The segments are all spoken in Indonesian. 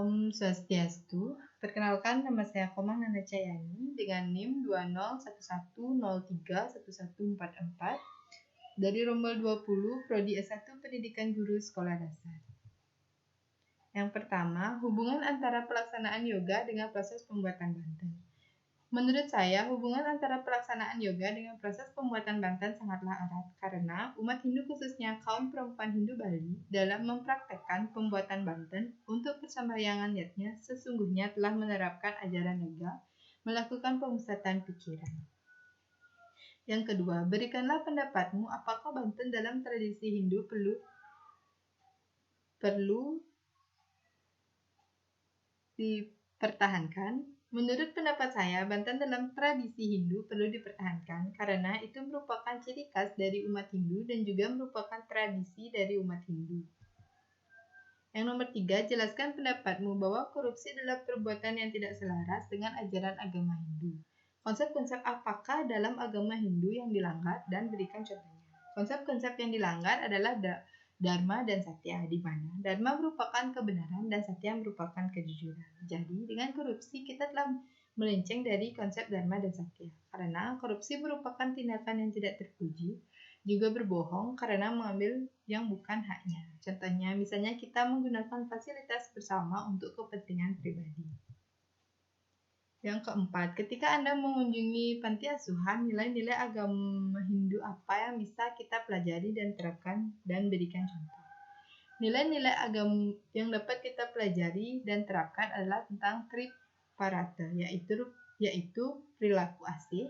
Om Swastiastu. Perkenalkan, nama saya Komang Nana Cayani dengan NIM 2011031144 dari Rombel 20 Prodi S1 Pendidikan Guru Sekolah Dasar. Yang pertama, hubungan antara pelaksanaan yoga dengan proses pembuatan banten. Menurut saya, hubungan antara pelaksanaan yoga dengan proses pembuatan banten sangatlah erat karena umat Hindu khususnya kaum perempuan Hindu Bali dalam mempraktekkan pembuatan banten untuk persembahyangan niatnya sesungguhnya telah menerapkan ajaran yoga, melakukan pemusatan pikiran. Yang kedua, berikanlah pendapatmu apakah banten dalam tradisi Hindu perlu dipertahankan. Menurut pendapat saya, banten dalam tradisi Hindu perlu dipertahankan karena itu merupakan ciri khas dari umat Hindu dan juga merupakan tradisi dari umat Hindu. Yang nomor 3, jelaskan pendapatmu bahwa korupsi adalah perbuatan yang tidak selaras dengan ajaran agama Hindu. Konsep-konsep apakah dalam agama Hindu yang dilanggar dan berikan contohnya. Konsep-konsep yang dilanggar adalah Dharma dan Satya, di mana Dharma merupakan kebenaran dan Satya merupakan kejujuran. Jadi, dengan korupsi kita telah melenceng dari konsep Dharma dan Satya. Karena korupsi merupakan tindakan yang tidak terpuji, juga berbohong karena mengambil yang bukan haknya. Contohnya, misalnya kita menggunakan fasilitas bersama untuk kepentingan pribadi. Yang keempat, ketika Anda mengunjungi panti asuhan, nilai-nilai agama Hindu apa yang bisa kita pelajari dan terapkan dan berikan contoh. Nilai-nilai agama yang dapat kita pelajari dan terapkan adalah tentang Triparata, yaitu perilaku asih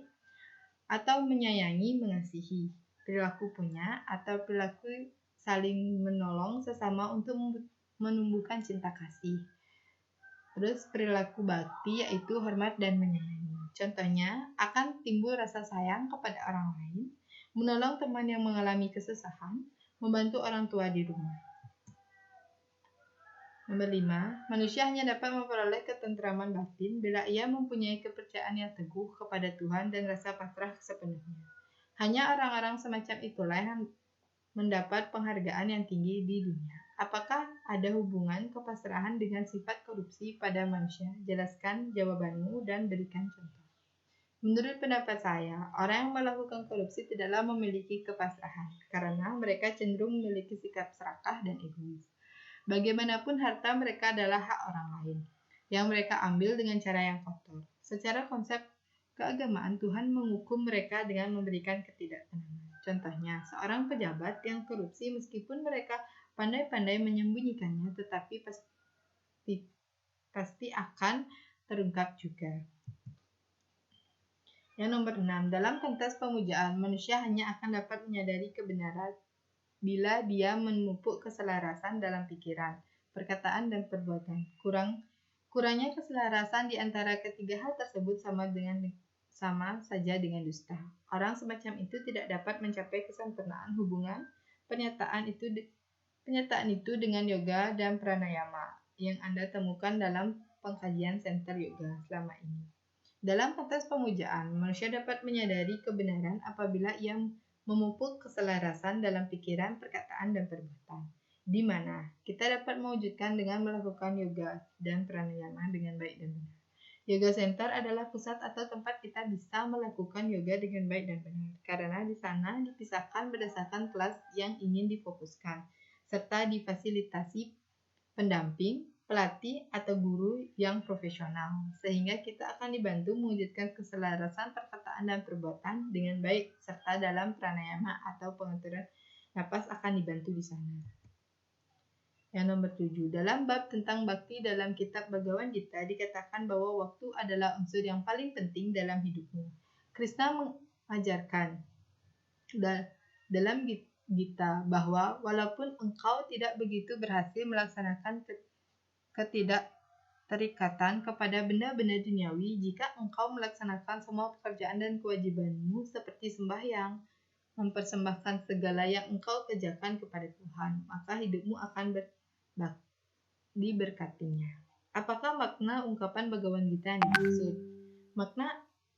atau menyayangi, mengasihi, perilaku punya atau perilaku saling menolong sesama untuk menumbuhkan cinta kasih. Terus perilaku bakti yaitu hormat dan menyayangi. Contohnya, akan timbul rasa sayang kepada orang lain, menolong teman yang mengalami kesusahan, membantu orang tua di rumah. Nomor 5, manusia hanya dapat memperoleh ketentraman batin bila ia mempunyai kepercayaan yang teguh kepada Tuhan dan rasa pasrah sepenuhnya. Hanya orang-orang semacam itulah yang mendapat penghargaan yang tinggi di dunia. Apakah ada hubungan kepasrahan dengan sifat korupsi pada manusia? Jelaskan jawabanmu dan berikan contoh. Menurut pendapat saya, orang yang melakukan korupsi tidaklah memiliki kepasrahan karena mereka cenderung memiliki sikap serakah dan egois. Bagaimanapun harta mereka adalah hak orang lain yang mereka ambil dengan cara yang kotor. Secara konsep keagamaan, Tuhan menghukum mereka dengan memberikan ketidaktenangan. Contohnya, seorang pejabat yang korupsi meskipun mereka pandai-pandai menyembunyikannya, tetapi pasti akan terungkap juga. Yang nomor 6, dalam konteks pemujaan, manusia hanya akan dapat menyadari kebenaran bila dia memupuk keselarasan dalam pikiran, perkataan, dan perbuatan. Kurangnya keselarasan di antara ketiga hal tersebut sama saja dengan dusta. Orang semacam itu tidak dapat mencapai kesempurnaan hubungan pernyataan itu dengan yoga dan pranayama yang Anda temukan dalam pengkajian Center Yoga selama ini. Dalam konteks pemujaan, manusia dapat menyadari kebenaran apabila ia memupuk keselarasan dalam pikiran, perkataan, dan perbuatan. Di mana kita dapat mewujudkan dengan melakukan yoga dan pranayama dengan baik dan benar. Yoga Center adalah pusat atau tempat kita bisa melakukan yoga dengan baik dan benar, karena di sana dipisahkan berdasarkan kelas yang ingin difokuskan, serta difasilitasi pendamping, pelatih, atau guru yang profesional, sehingga kita akan dibantu mewujudkan keselarasan perkataan dan perbuatan dengan baik, serta dalam pranayama atau pengaturan napas akan dibantu di sana. Yang nomor 7, dalam bab tentang bakti dalam kitab Bhagavad Gita dikatakan bahwa waktu adalah unsur yang paling penting dalam hidupmu. Krishna mengajarkan dalam Gita bahwa walaupun engkau tidak begitu berhasil melaksanakan ketidakterikatan kepada benda-benda duniawi, jika engkau melaksanakan semua pekerjaan dan kewajibanmu seperti sembahyang, mempersembahkan segala yang engkau kerjakan kepada Tuhan, maka hidupmu akan diberkatinya. Apakah makna ungkapan Bhagavad Gita yang dimaksud?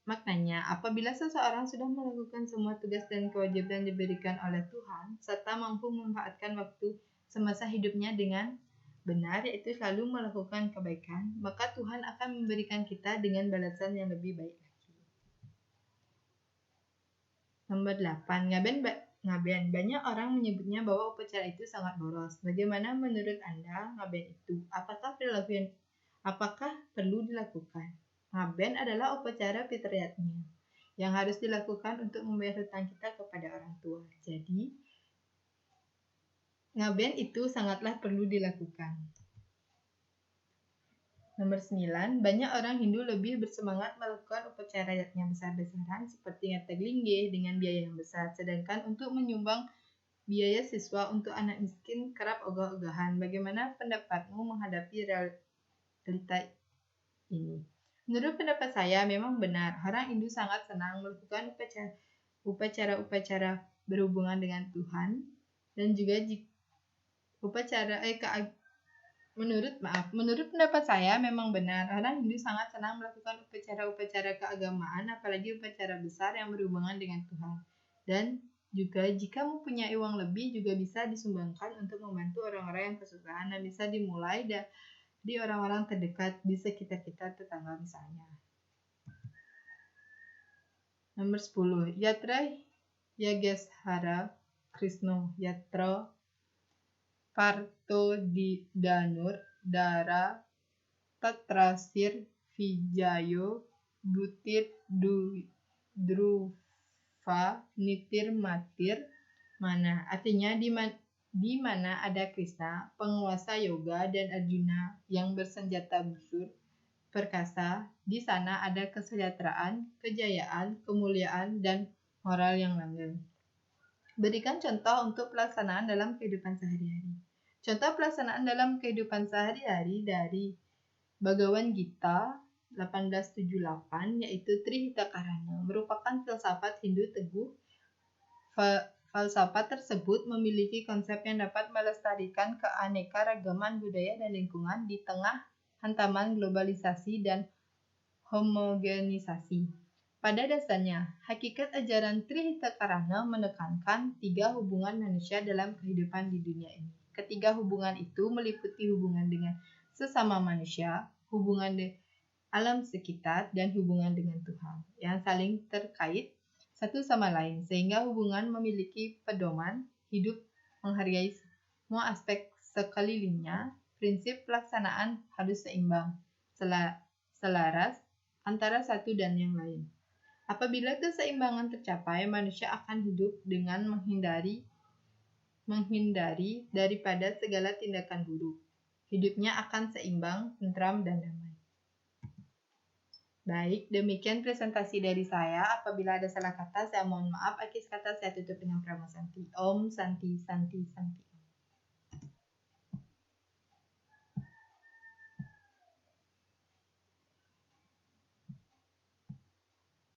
Maknanya, apabila seseorang sudah melakukan semua tugas dan kewajiban diberikan oleh Tuhan, serta mampu memanfaatkan waktu semasa hidupnya dengan benar, yaitu selalu melakukan kebaikan, maka Tuhan akan memberikan kita dengan balasan yang lebih baik lagi. Nomor 8. Ngaben. Banyak orang menyebutnya bahwa upacara itu sangat boros. Bagaimana menurut Anda ngaben itu? Apakah perlu dilakukan? Ngaben adalah upacara fitriatnya yang harus dilakukan untuk membayar hutang kita kepada orang tua. Jadi, ngaben itu sangatlah perlu dilakukan. Nomor 9. Banyak orang Hindu lebih bersemangat melakukan upacara yang besar-besaran seperti ngataglingge dengan biaya yang besar, sedangkan untuk menyumbang biaya siswa untuk anak miskin kerap ogah-ogahan. Bagaimana pendapatmu menghadapi realita ini? Menurut pendapat saya memang benar, orang Hindu sangat senang melakukan upacara berhubungan dengan Tuhan, dan juga Menurut pendapat saya memang benar, orang Hindu sangat senang melakukan upacara-upacara keagamaan, apalagi upacara besar yang berhubungan dengan Tuhan. Dan juga jika mempunyai uang lebih juga bisa disumbangkan untuk membantu orang-orang yang kesusahan, dan bisa dimulai di orang-orang terdekat di sekitar kita, tetangga misalnya. Nomor 10. Yatra Yageshara Krishna Yatra Parto di Danur Dara Tatrasir Vijayo Butir Druva Nitir Matir Mana. Artinya di mana ada Krishna, penguasa yoga, dan Arjuna yang bersenjata busur perkasa, di sana ada kesejahteraan, kejayaan, kemuliaan, dan moral yang langgeng. Berikan contoh untuk pelaksanaan dalam kehidupan sehari-hari. Contoh pelaksanaan dalam kehidupan sehari-hari dari Bhagavad Gita 1878, yaitu Trihitakarana, merupakan filsafat Hindu teguh. Falsafat tersebut memiliki konsep yang dapat melestarikan keanekaragaman budaya dan lingkungan di tengah hantaman globalisasi dan homogenisasi. Pada dasarnya, hakikat ajaran Trihitakarana menekankan 3 hubungan manusia dalam kehidupan di dunia ini. Ketiga hubungan itu meliputi hubungan dengan sesama manusia, hubungan dengan alam sekitar, dan hubungan dengan Tuhan, yang saling terkait satu sama lain, sehingga hubungan memiliki pedoman hidup menghargai semua aspek sekelilingnya. Prinsip pelaksanaan harus seimbang, selaras antara satu dan yang lain. Apabila keseimbangan tercapai, manusia akan hidup dengan menghindari daripada segala tindakan buruk. Hidupnya akan seimbang, tentram, dan damai. Baik, demikian presentasi dari saya. Apabila ada salah kata, saya mohon maaf. Akhir kata saya tutup dengan Prama Santi. Om Santi Santi Santi.